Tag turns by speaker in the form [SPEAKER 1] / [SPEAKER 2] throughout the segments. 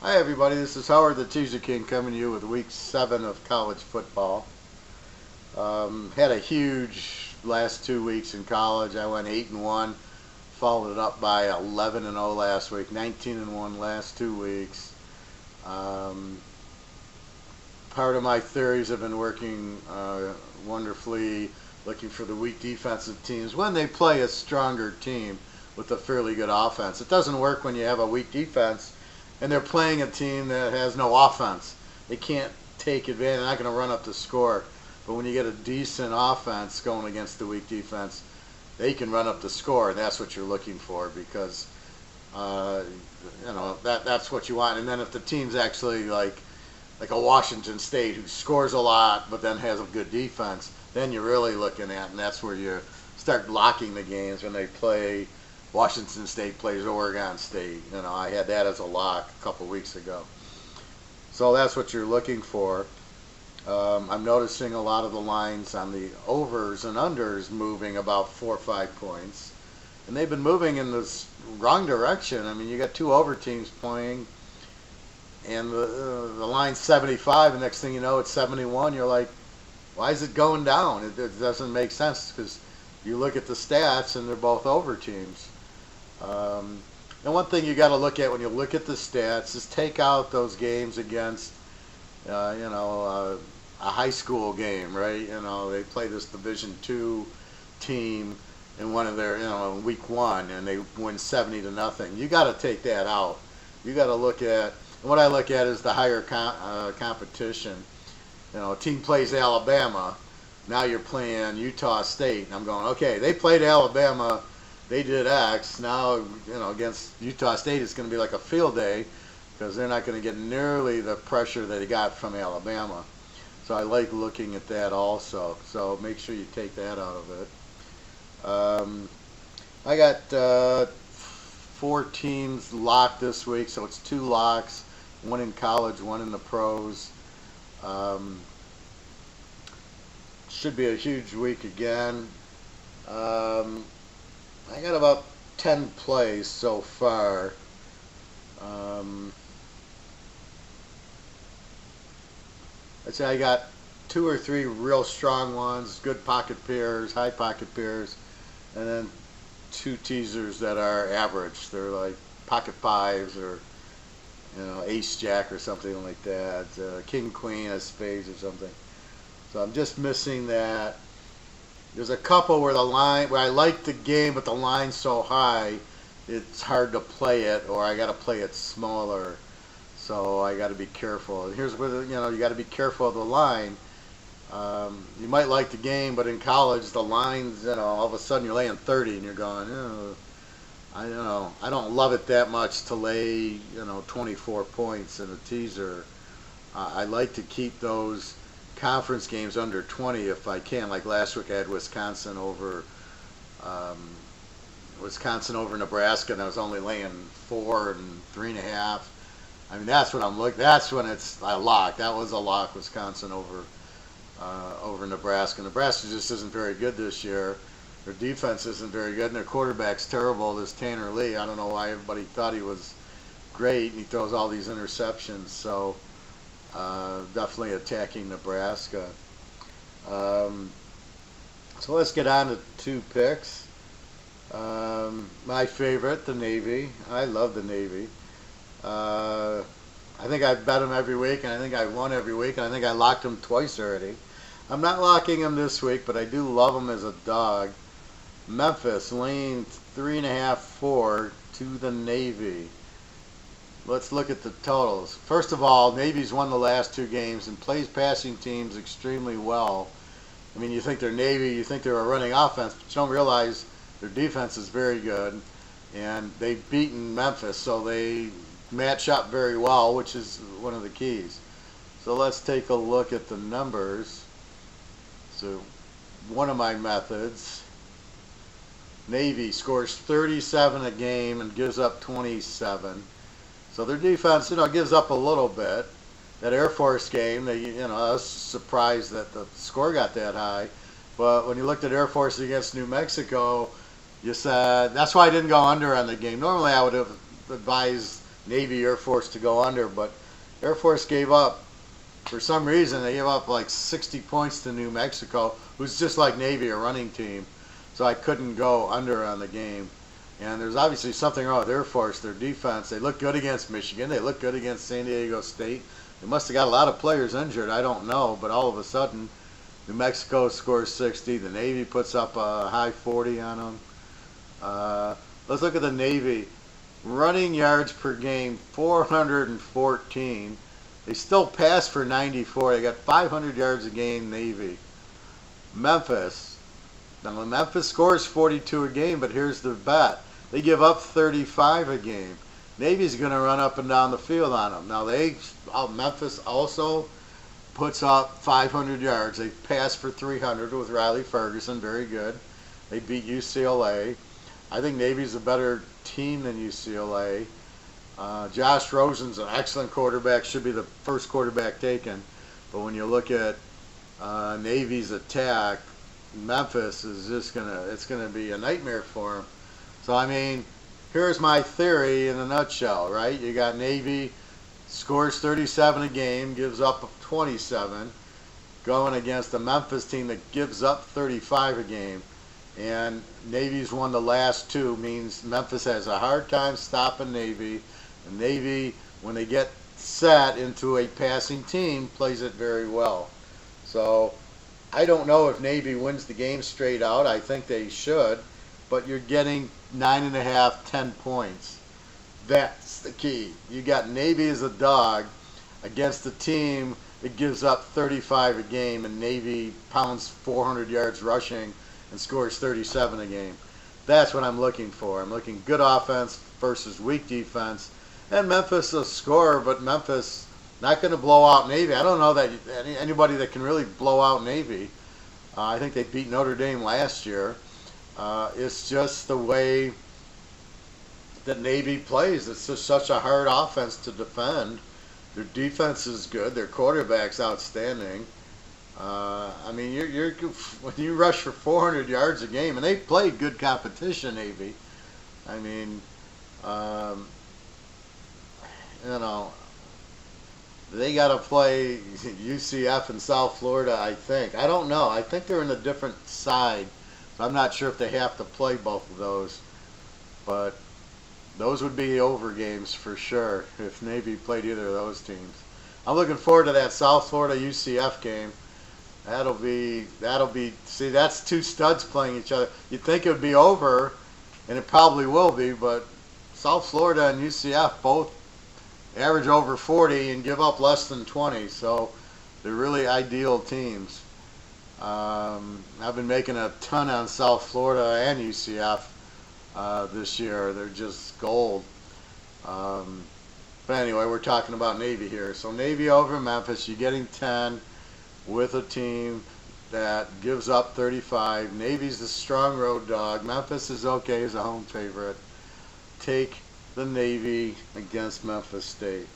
[SPEAKER 1] Hi everybody, this is Howard the Teaserking coming to you with week 7 of college football. Had a huge last 2 weeks in college. I went 8-1, followed it up by 11-0 last week, 19-1 last 2 weeks. Part of my theories have been working wonderfully, looking for the weak defensive teams when they play a stronger team with a fairly good offense. It doesn't work when you have a weak defense and they're playing a team that has no offense. They can't take advantage. They're not going to run up the score. But when you get a decent offense going against the weak defense, they can run up the score, and that's what you're looking for because that's what you want. And then if the team's actually like a Washington State who scores a lot but then has a good defense, then you're really looking at, and that's where you start locking the games when they play. Washington State plays Oregon State. I had that as a lock a couple weeks ago. So that's what you're looking for. I'm noticing a lot of the lines on the overs and unders moving about 4 or 5 points. And they've been moving in this wrong direction. I mean, you got 2 over teams playing, and the line's 75, and next thing you know, it's 71. You're like, why is it going down? It doesn't make sense because you look at the stats, and they're both over teams. And one thing you got to look at when you look at the stats is take out those games against, a high school game, right? They play this Division II team in one of their, week 1, and they win 70-0. You got to take that out. You got to look at, and what I look at is the higher competition. A team plays Alabama. Now you're playing Utah State, and I'm going, okay, they played Alabama. They did X. Now, against Utah State, it's going to be like a field day because they're not going to get nearly the pressure that they got from Alabama. So I like looking at that also. So make sure you take that out of it. I got 4 teams locked this week, so it's 2 locks, 1 in college, 1 in the pros. Should be a huge week again. I got about 10 plays so far. I'd say I got 2 or 3 real strong ones, good pocket pairs, high pocket pairs, and then 2 teasers that are average. They're like pocket 5s or ace jack or something like that, king queen as spades or something. So I'm just missing that. There's a couple where I like the game, but the line's so high, it's hard to play it, or I got to play it smaller. So I got to be careful. And here's where you got to be careful of the line. You might like the game, but in college the lines, all of a sudden you're laying 30, and you're going, I don't love it that much to lay 24 points in a teaser. I like to keep those conference games under 20 if I can. Like last week I had Wisconsin over Nebraska, and I was only laying 4 and 3.5. I mean, that's what I'm looking. That's when it's a lock. That was a lock. Wisconsin over Nebraska. Nebraska just isn't very good this year. Their defense isn't very good, and their quarterback's terrible. This Tanner Lee. I don't know why everybody thought he was great. He throws all these interceptions. So definitely attacking Nebraska. So let's get on to 2 picks. My favorite, the Navy. I love the Navy. I think I bet them every week, and I think I won every week, and I think I locked them twice already. I'm not locking them this week, but I do love them as a dog. Memphis laying 3.5, 4 to the Navy. Let's look at the totals. First of all, Navy's won the last 2 games and plays passing teams extremely well. I mean, you think they're Navy, you think they're a running offense, but you don't realize their defense is very good. And they've beaten Memphis, so they match up very well, which is one of the keys. So let's take a look at the numbers. So one of my methods, Navy scores 37 a game and gives up 27. So their defense, gives up a little bit. That Air Force game, I was surprised that the score got that high. But when you looked at Air Force against New Mexico, you said, that's why I didn't go under on the game. Normally I would have advised Navy Air Force to go under, but Air Force gave up, for some reason, they gave up like 60 points to New Mexico, who's just like Navy, a running team. So I couldn't go under on the game. And there's obviously something wrong with Air Force, their defense. They look good against Michigan. They look good against San Diego State. They must have got a lot of players injured. I don't know. But all of a sudden, New Mexico scores 60. The Navy puts up a high 40 on them. Let's look at the Navy. Running yards per game, 414. They still pass for 94. They got 500 yards a game, Navy. Memphis. Now, Memphis scores 42 a game, but here's the bet. They give up 35 a game. Navy's going to run up and down the field on them. Now, Memphis also puts up 500 yards. They pass for 300 with Riley Ferguson. Very good. They beat UCLA. I think Navy's a better team than UCLA. Josh Rosen's an excellent quarterback. Should be the first quarterback taken. But when you look at Navy's attack, Memphis is just it's gonna be a nightmare for him. So I mean, here's my theory in a nutshell, right? You got Navy scores 37 a game, gives up 27, going against a Memphis team that gives up 35 a game, and Navy's won the last two. Means Memphis has a hard time stopping Navy, and Navy, when they get set into a passing team, plays it very well. So I don't know if Navy wins the game straight out. I think they should, but you're getting 9.5, 10 points. That's the key. You got Navy as a dog against a team that gives up 35 a game, and Navy pounds 400 yards rushing and scores 37 a game. That's what I'm looking for. I'm looking good offense versus weak defense. And Memphis will score, but Memphis not going to blow out Navy. I don't know that anybody that can really blow out Navy. I think they beat Notre Dame last year. It's just the way that Navy plays. It's just such a hard offense to defend. Their defense is good. Their quarterback's outstanding. I mean, when you rush for 400 yards a game, and they played good competition, Navy. I mean, you know, they got to play UCF in South Florida, I think. I don't know. I think they're in a different side. So I'm not sure if they have to play both of those. But those would be over games for sure if Navy played either of those teams. I'm looking forward to that South Florida UCF game. That'll be. See, that's two studs playing each other. You'd think it would be over, and it probably will be. But South Florida and UCF both average over 40 and give up less than 20. So they're really ideal teams. I've been making a ton on South Florida and UCF this year. They're just gold. But anyway, we're talking about Navy here. So Navy over Memphis, you're getting 10 with a team that gives up 35. Navy's the strong road dog. Memphis is okay as a home favorite. Take the Navy against Memphis State.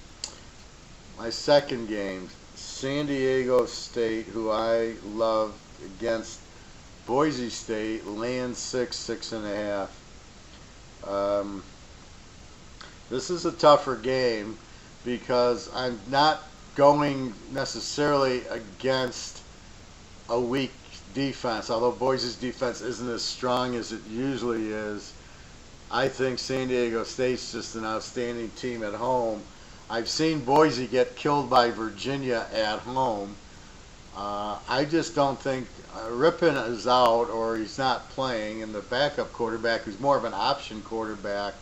[SPEAKER 1] My second game, San Diego State, who I love, against Boise State, laying 6.5. This is a tougher game because I'm not going necessarily against a weak defense, although Boise's defense isn't as strong as it usually is. I think San Diego State's just an outstanding team at home. I've seen Boise get killed by Virginia at home. I just don't think Rippon is out or he's not playing, and the backup quarterback, who's more of an option quarterback,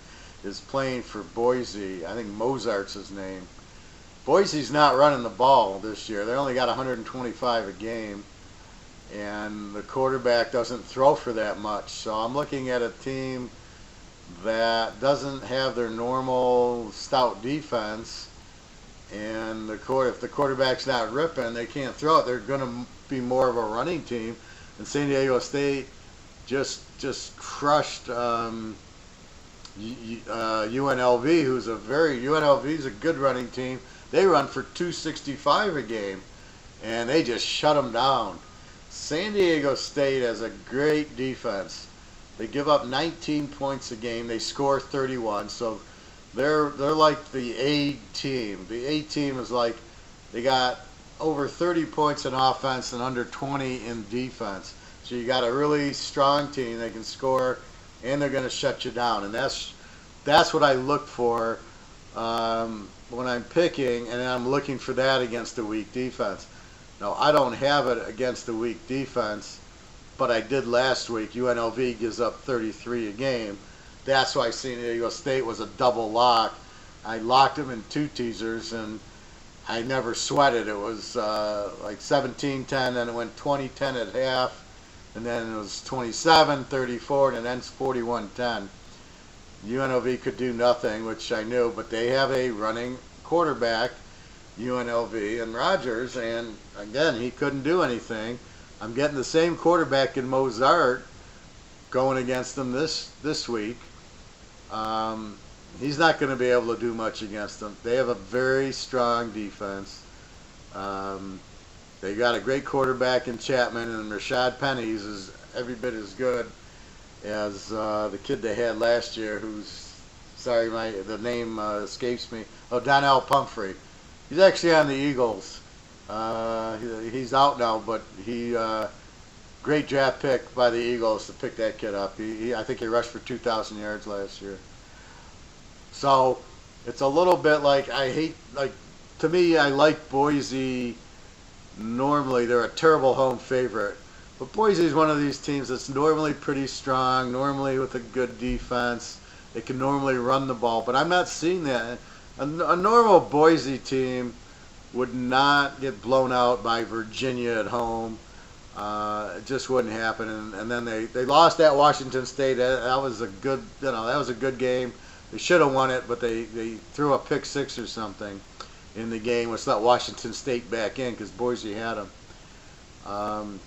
[SPEAKER 1] is playing for Boise. I think Mozart's his name. Boise's not running the ball this year. They only got 125 a game, and the quarterback doesn't throw for that much. So I'm looking at a team that doesn't have their normal stout defense, and if the quarterback's not ripping, they can't throw it. They're going to be more of a running team. And San Diego State just crushed UNLV, UNLV's a good running team. They run for 265 a game, and they just shut them down. San Diego State has a great defense. They give up 19 points a game. They score 31, so They're like the A team. The A team is like they got over 30 points in offense and under 20 in defense. So you got a really strong team. They can score and they're going to shut you down. And that's what I look for when I'm picking, and I'm looking for that against a weak defense. Now, I don't have it against a weak defense, but I did last week. UNLV gives up 33 a game. That's why San Diego State was a double lock. I locked them in 2 teasers, and I never sweated. It was like 17-10, then it went 20-10 at half, and then it was 27-34, and then it's 41-10. UNLV could do nothing, which I knew, but they have a running quarterback, UNLV, and Rogers, and again, he couldn't do anything. I'm getting the same quarterback in Mozart going against them this week. He's not going to be able to do much against them. They have a very strong defense. They got a great quarterback in Chapman, and Rashad Penny's is every bit as good as the kid they had last year, who's, sorry, the name escapes me. Oh, Donnell Pumphrey. He's actually on the Eagles. He's out now, but great draft pick by the Eagles to pick that kid up. I think he rushed for 2,000 yards last year. So it's a little bit like to me, I like Boise. Normally, they're a terrible home favorite. But Boise is one of these teams that's normally pretty strong, normally with a good defense. They can normally run the ball, but I'm not seeing that. A normal Boise team would not get blown out by Virginia at home. It just wouldn't happen. And then they lost at Washington State. That was a good, that was a good game. They should have won it, but they threw a pick 6 or something in the game, which let Washington State back in because Boise had them.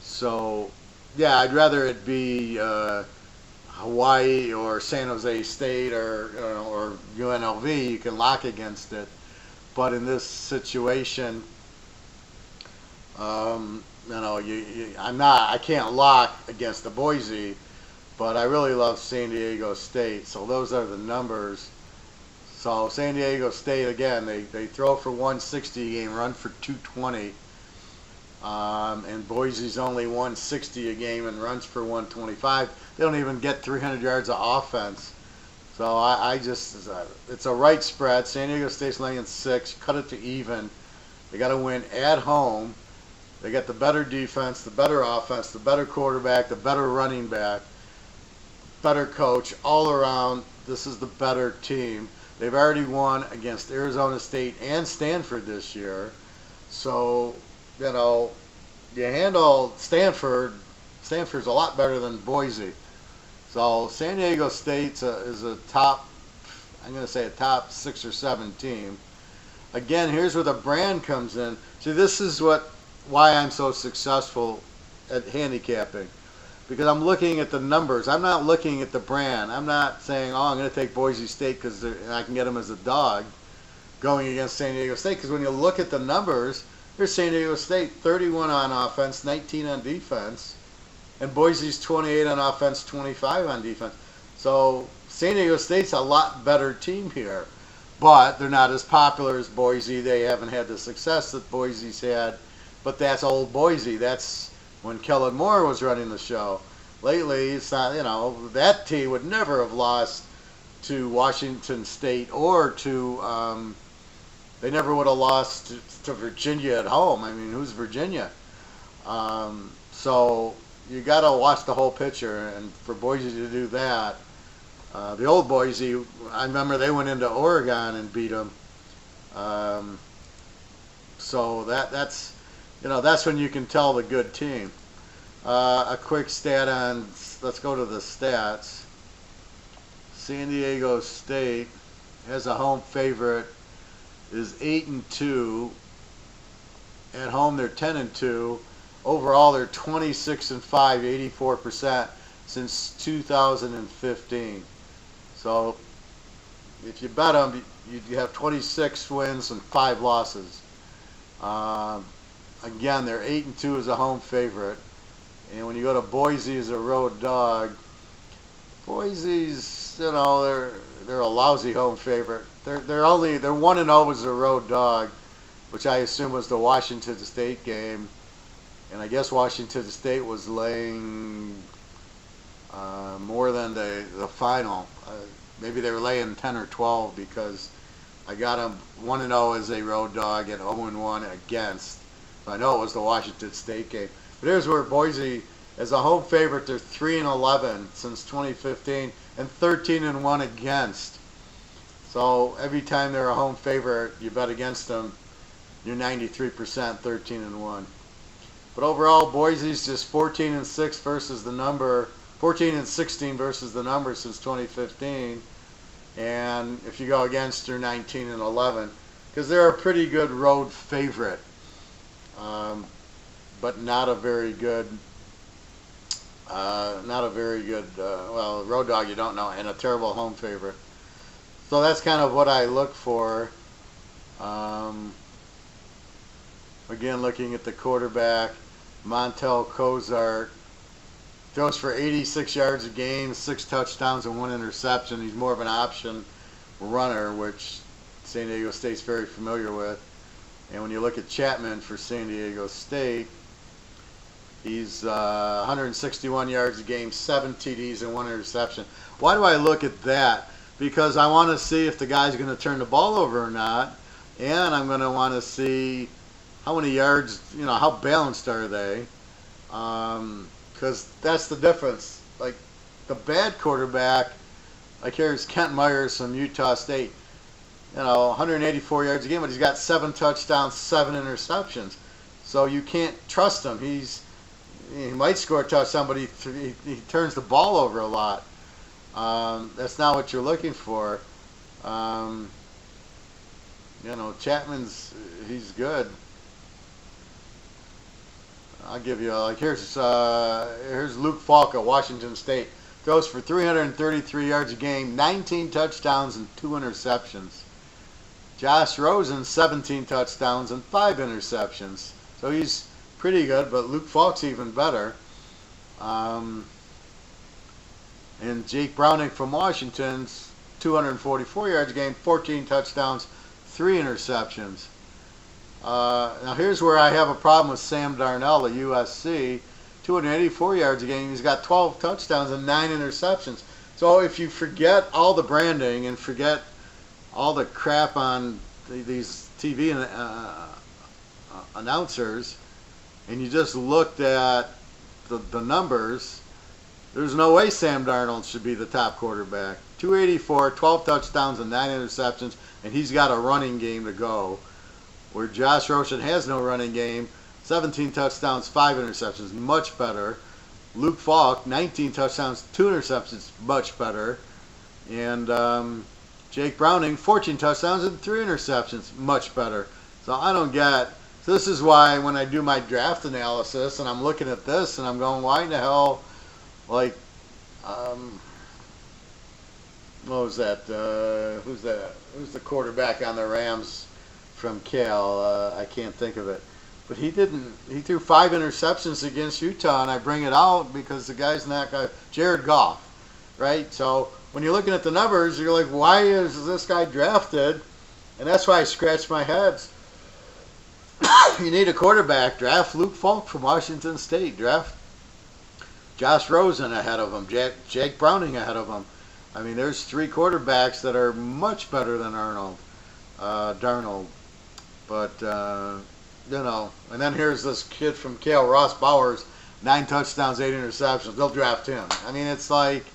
[SPEAKER 1] So, yeah, I'd rather it be Hawaii or San Jose State or UNLV. You can lock against it. But in this situation, I can't lock against the Boise, but I really love San Diego State. So those are the numbers. So San Diego State, again, they throw for 160 a game, run for 220. And Boise's only 160 a game and runs for 125. They don't even get 300 yards of offense. So it's a right spread. San Diego State's laying 6. Cut it to even. They got to win at home. They got the better defense, the better offense, the better quarterback, the better running back, better coach. All around, this is the better team. They've already won against Arizona State and Stanford this year. So, you handle Stanford. Stanford's a lot better than Boise. So San Diego State is a top, I'm going to say a top 6 or 7 team. Again, here's where the brand comes in. See, this is why I'm so successful at handicapping. Because I'm looking at the numbers. I'm not looking at the brand. I'm not saying, I'm going to take Boise State because I can get them as a dog going against San Diego State. Because when you look at the numbers, here's San Diego State, 31 on offense, 19 on defense. And Boise's 28 on offense, 25 on defense. So San Diego State's a lot better team here. But they're not as popular as Boise. They haven't had the success that Boise's had. But that's old Boise. That's when Kellen Moore was running the show. Lately, it's not, that team would never have lost to Washington State or to, they never would have lost to Virginia at home. I mean, who's Virginia? So you got to watch the whole picture, and for Boise to do that, the old Boise, I remember they went into Oregon and beat them. So that's when you can tell the good team. A quick stat on, let's go to the stats. San Diego State has a home favorite, is 8-2. At home they're 10-2. Overall they're 26-5, 84% since 2015. So if you bet them, you have 26 wins and 5 losses. Again, they're 8-2 as a home favorite. And when you go to Boise as a road dog, Boise's they're a lousy home favorite. They're 1-0 as a road dog, which I assume was the Washington State game, and I guess Washington State was laying more than the final. Maybe they were laying 10 or 12 because I got them 1-0 as a road dog and 0-1 against. I know it was the Washington State game. But here's where Boise, as a home favorite, they're 3-11 since 2015 and 13-1 against. So every time they're a home favorite, you bet against them, you're 93%, 13-1. But overall, Boise's just 14-6 versus the number, 14-16 versus the number since 2015. And if you go against, you're 19-11 because they're a pretty good road favorite, but not a very good. Well, road dog you don't know, and a terrible home favorite. So that's kind of what I look for. Again, looking at the quarterback, Montel Cozart throws for 86 yards a game, 6 touchdowns and 1 interception. He's more of an option runner, which San Diego State's very familiar with. And when you look at Chapman for San Diego State, he's 161 yards a game, 7 TDs and 1 interception. Why do I look at that? Because I want to see if the guy's going to turn the ball over or not, and I'm going to want to see how many yards, how balanced are they? Because that's the difference. Like the bad quarterback, like here's Kent Myers from Utah State, 184 yards a game, but he's got 7 touchdowns, 7 interceptions. So you can't trust him. He might score a touchdown, but he turns the ball over a lot. That's not what you're looking for. He's good. I'll give you here's Luke Falk at Washington State. Throws for 333 yards a game, 19 touchdowns and 2 interceptions. Josh Rosen, 17 touchdowns and 5 interceptions. So he's pretty good, but Luke Falk's even better. And Jake Browning from Washington's 244 yards a game, 14 touchdowns, 3 interceptions. Now here's where I have a problem with Sam Darnold at USC. 284 yards a game. He's got 12 touchdowns and 9 interceptions. So if you forget all the branding and forget all the crap on these TV announcers, and you just looked at the numbers, there's no way Sam Darnold should be the top quarterback. 284, 12 touchdowns and 9 interceptions, and he's got a running game to go. Where Josh Rosen has no running game, 17 touchdowns, 5 interceptions, much better. Luke Falk, 19 touchdowns, 2 interceptions, much better. And Jake Browning, 14 touchdowns and 3 interceptions, much better. So I don't get. So this is why when I do my draft analysis and I'm looking at this and I'm going, why in the hell, what was that? Who's that? Who's the quarterback on the Rams from Cal? I can't think of it. But he threw 5 interceptions against Utah, and I bring it out because the guy's not Jared Goff, right? So when you're looking at the numbers, you're like, why is this guy drafted? And that's why I scratch my head. You need a quarterback. Draft Luke Falk from Washington State. Draft Josh Rosen ahead of him. Jake Browning ahead of him. I mean, there's 3 quarterbacks that are much better than Darnold. But, and then here's this kid from Cal, Ross Bowers, 9 touchdowns, 8 interceptions. They'll draft him. I mean, it's like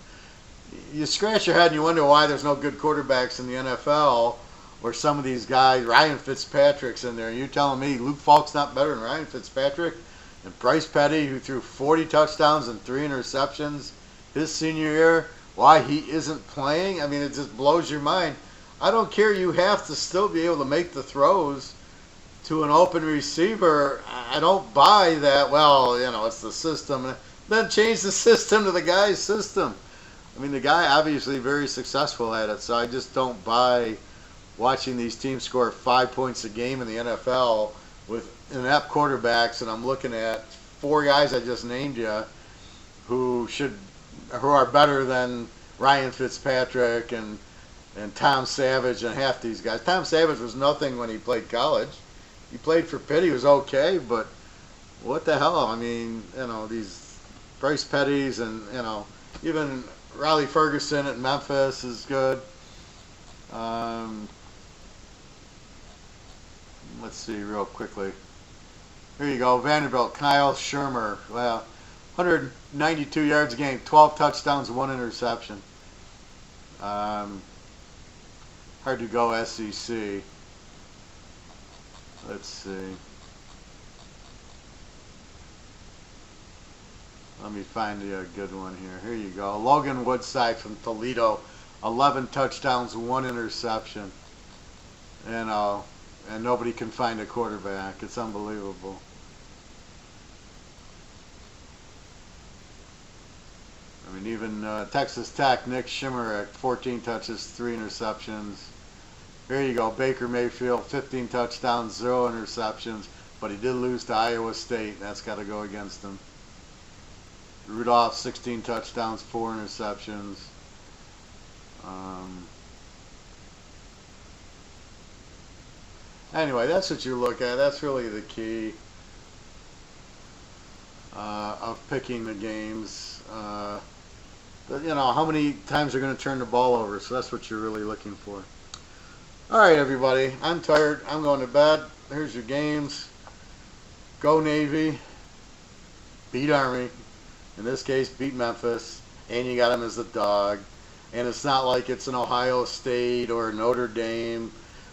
[SPEAKER 1] you scratch your head and you wonder why there's no good quarterbacks in the NFL or some of these guys. Ryan Fitzpatrick's in there. And you're telling me Luke Falk's not better than Ryan Fitzpatrick? And Bryce Petty, who threw 40 touchdowns and 3 interceptions his senior year, why he isn't playing? I mean, it just blows your mind. I don't care. You have to still be able to make the throws to an open receiver. I don't buy that, it's the system. Then change the system to the guy's system. I mean, the guy obviously very successful at it, so I just don't buy watching these teams score 5 points a game in the NFL with inept quarterbacks, and I'm looking at 4 guys I just named you who are better than Ryan Fitzpatrick and Tom Savage and half these guys. Tom Savage was nothing when he played college. He played for Pitt. He was okay, but what the hell? I mean, these Bryce Petty's and, even Riley Ferguson at Memphis is good. Let's see real quickly. Here you go. Vanderbilt, Kyle Shermer. Well, 192 yards a game, 12 touchdowns, 1 interception. Hard to go SEC. Let's see. Let me find you a good one here. Here you go. Logan Woodside from Toledo, 11 touchdowns, 1 interception. And nobody can find a quarterback. It's unbelievable. I mean, even Texas Tech, Nick Shimmer at 14 touches, 3 interceptions. Here you go. Baker Mayfield, 15 touchdowns, 0 interceptions. But he did lose to Iowa State. That's got to go against him. Rudolph, 16 touchdowns, 4 interceptions. Anyway, that's what you look at. That's really the key of picking the games. How many times they're going to turn the ball over. So that's what you're really looking for. All right, everybody. I'm tired. I'm going to bed. Here's your games. Go Navy. Beat Army. In this case, beat Memphis. And you got them as a dog. And it's not like it's an Ohio State or Notre Dame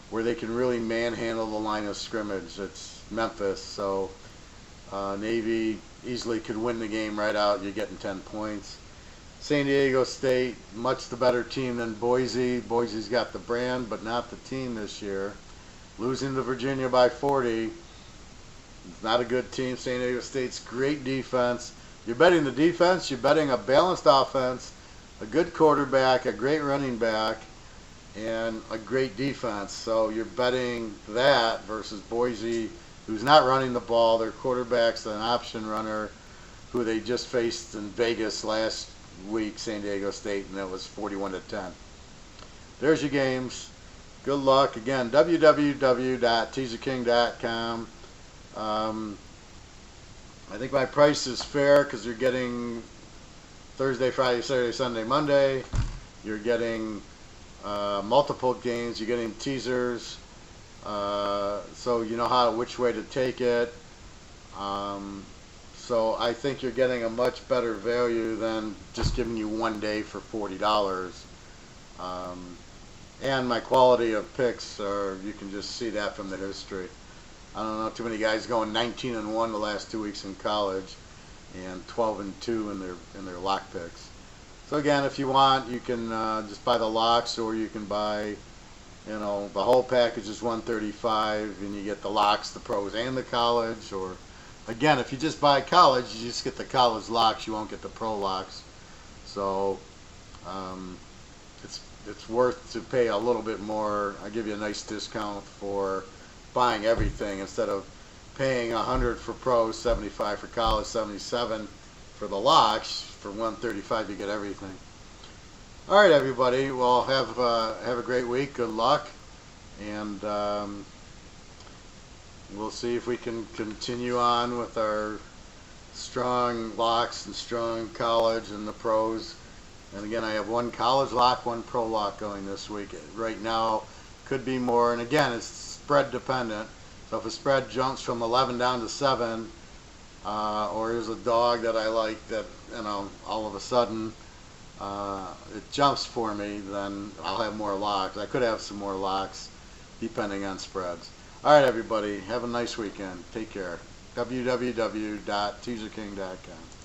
[SPEAKER 1] where they can really manhandle the line of scrimmage. It's Memphis. So Navy easily could win the game right out. You're getting 10 points. San Diego State, much the better team than Boise. Boise's got the brand, but not the team this year. Losing to Virginia by 40. It's not a good team. San Diego State's great defense. You're betting the defense. You're betting a balanced offense, a good quarterback, a great running back, and a great defense. So you're betting that versus Boise, who's not running the ball. Their quarterback's an option runner who they just faced in Vegas last week, San Diego State, and that was 41-10. There's your games. Good luck. Again, www.teaserking.com. I think my price is fair because you're getting Thursday, Friday, Saturday, Sunday, Monday. You're getting multiple games. You're getting teasers. So you know which way to take it. So I think you're getting a much better value than just giving you one day for $40. And my quality of picks you can just see that from the history. I don't know too many guys going 19-1 the last 2 weeks in college, and 12-2 in their lock picks. So again, if you want, you can just buy the locks, or you can buy, the whole package is $135, and you get the locks, the pros, and the college. Or again, if you just buy college, you just get the college locks. You won't get the pro locks. So it's worth to pay a little bit more. I give you a nice discount for buying everything instead of paying $100 for pros, $75 for college, $77 for the locks. For $135, you get everything. All right, everybody. Well, have a great week. Good luck, and we'll see if we can continue on with our strong locks and strong college and the pros. And again, I have one college lock, one pro lock going this week. Right now, could be more. And again, it's spread dependent. So if a spread jumps from 11 down to 7, or there's a dog that I like that, all of a sudden it jumps for me, then I'll have more locks. I could have some more locks depending on spreads. All right, everybody. Have a nice weekend. Take care. www.teaserking.com.